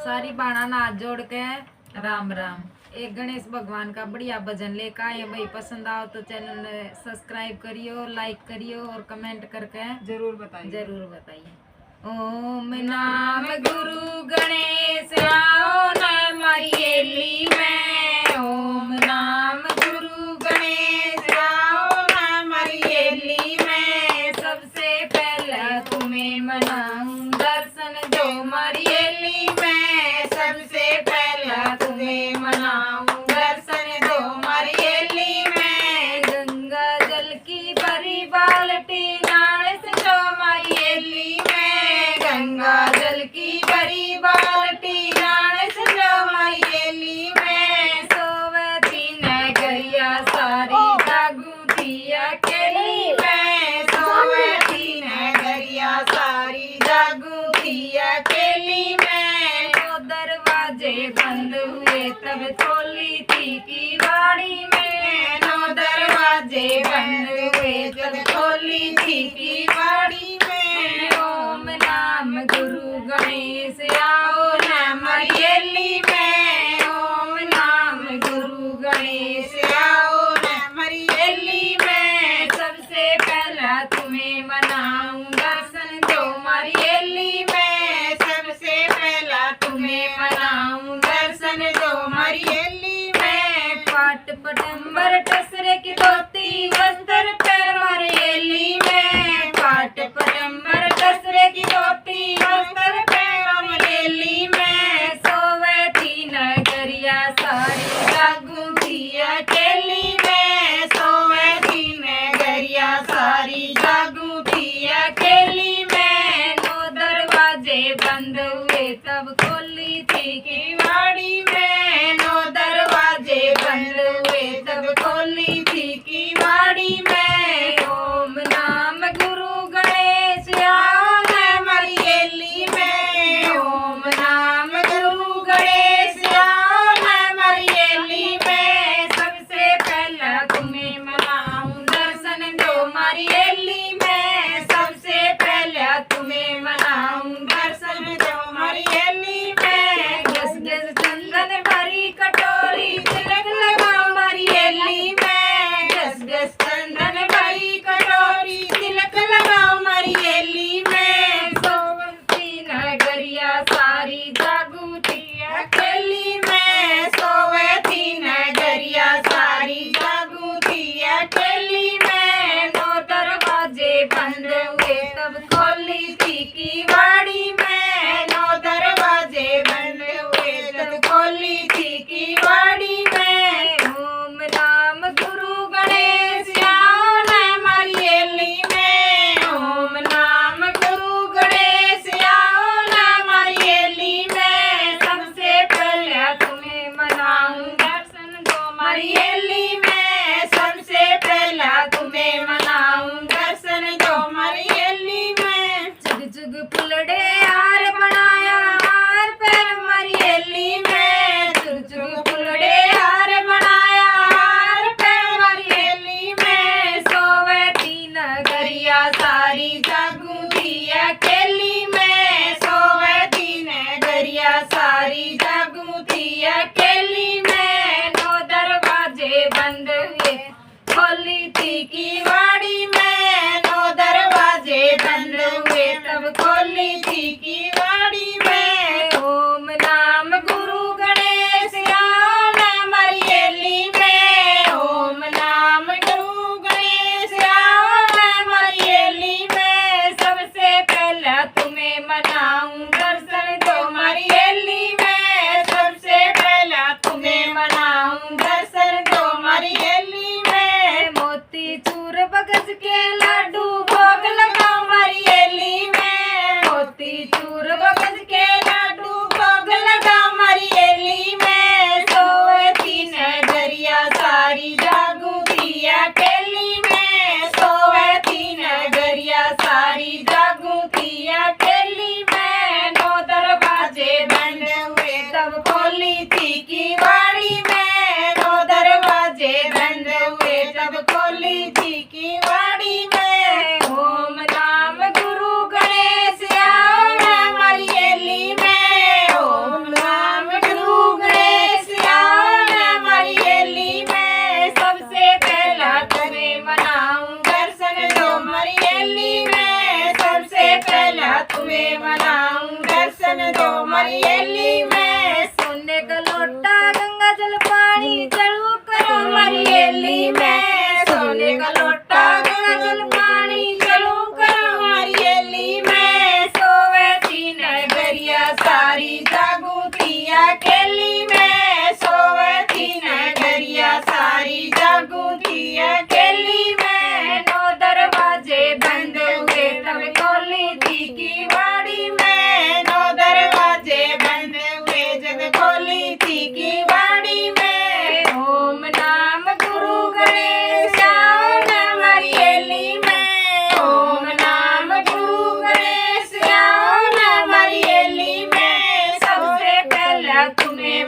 सारी बाणा ना हाथ जोड़ के राम राम। एक गणेश भगवान का बढ़िया भजन लेकर आए भाई। पसंद आओ तो चैनल सब्सक्राइब करियो, लाइक करियो और कमेंट करके जरूर बताइए। ओम नाम गुरु गणेश आओ न मरियली में। ओम नाम गुरु गणेश आओ न मरियली में। सबसे पहले तुम्हें मनाऊं दर्शन दो मरियली में। सबसे पहले तुम्हें मनाऊं दर्शन दो मरियली में। गंगा जल की भरी बाल्टी नाल से जो मरियली में। गंगा जल की भरी बाल्टी नाल से जो मरियली में। सोवती नगरिया सारी जागू थी अकेली में। सोवती नगरिया सारी जागू थी अकेली में। तो दरवाजे बंद हुए तब खोली थी किवाड़ी में। नो दरवाजे बंद हुए तब खोली थी किवाड़ी में। ओम नाम गुरु गणेश आओ न मरियली में। ओम नाम गुरु गणेश आओ न मरियली में। सबसे पहला तुम्हें मनाऊं दर्शन दो मरियली में। सबसे पहला तुम्हें मनाऊं दर्शन दो मरियली में। पाट पटंबर टसरे की धोती वस्त्र पैर मरियली में। पाट पटंबर टसरे की धोती वस्त्र पैर मरियली में। सोवे थी नगरिया सारी जागू थी अकेली में। सोवे थी नगरिया सारी जागू थी अकेली में। नो दरवाजे बंद हुए तब खोली थी किवाड़ी में। नो दरवाजे बंद हुए तब खोली थी किवाड़ी में। ओम नाम गुरु गणेश आओ न मरियली में। ओम नाम गुरु गणेश आओ न मरियली में। सबसे पहला तुम्हें मनाऊं दर्शन दो मरियली में। सबसे पहला तुम्हें मनाऊं दर्शन दो मरियली में। गस गस चंदन भरी कटोरी तिलक लगाओ मरियली में। गस गस चंदन भरी कटोरी तिलक लगाओ मरियली में। सोवती नगरिया सारी जागू थी अकेली में। सोवती नगरिया सारी जागू थी अकेली में। नो दरवाजे बंद हुए तब खोली थी किवाड़ी में। नो दरवाजे बंद हुए तब खोली थी किवाड़ी में। ओम नाम गुरु गणेश आओ न मरियली में। ओम नाम गुरु गणेश आओ न मरियली में। सबसे पहले तुम्हें मनाऊं दर्शन दो मरियली में। सबसे पहला तुम्हें मनाऊं दर्शन दो मरियली में। जुग जुग फुलड़े हार बनाया हार पैर मरियली में। जुग जुग फुलड़े हार बनाया हार पैर मरियली में। सोवे थी नगरिया सारी जागू थी अकेली में। सोवे थी नगरिया सारी जागू थी अकेली में। नो दरवाजे बंद हुए खोली थी किवाड़ी में। नो दरवाजे बंद हुए तब खोली थी किवाड़ी में। ओम नाम गुरु गणेश आओ न मरियली में। ओम नाम गुरु गणेश आओ न मरियली में। सबसे पहला तुम्हें मनाऊं दर्शन दो मरियली में। दो मरियली में। सोने का लोटा गंगा जल पानी चढ़ू करो मरियली में सोने का लोटा गंगा जल पानी चलो करो मरियली में। सोवे थी नगरिया सारी जागूतिया केली में। सोवे थी नगरिया सारी जागूतिया केली में। नौ दरवाजे बंद हुए तब खोली थी की वाड़ी में। नौ दरवाजे बंद हुए जब खोली थी की वाड़ी में। ओम नाम गुरु गणेश आओ न मरियली में। ओम नाम गुरु गणेश आओ न मरियली में। सबसे पहला तुम्हें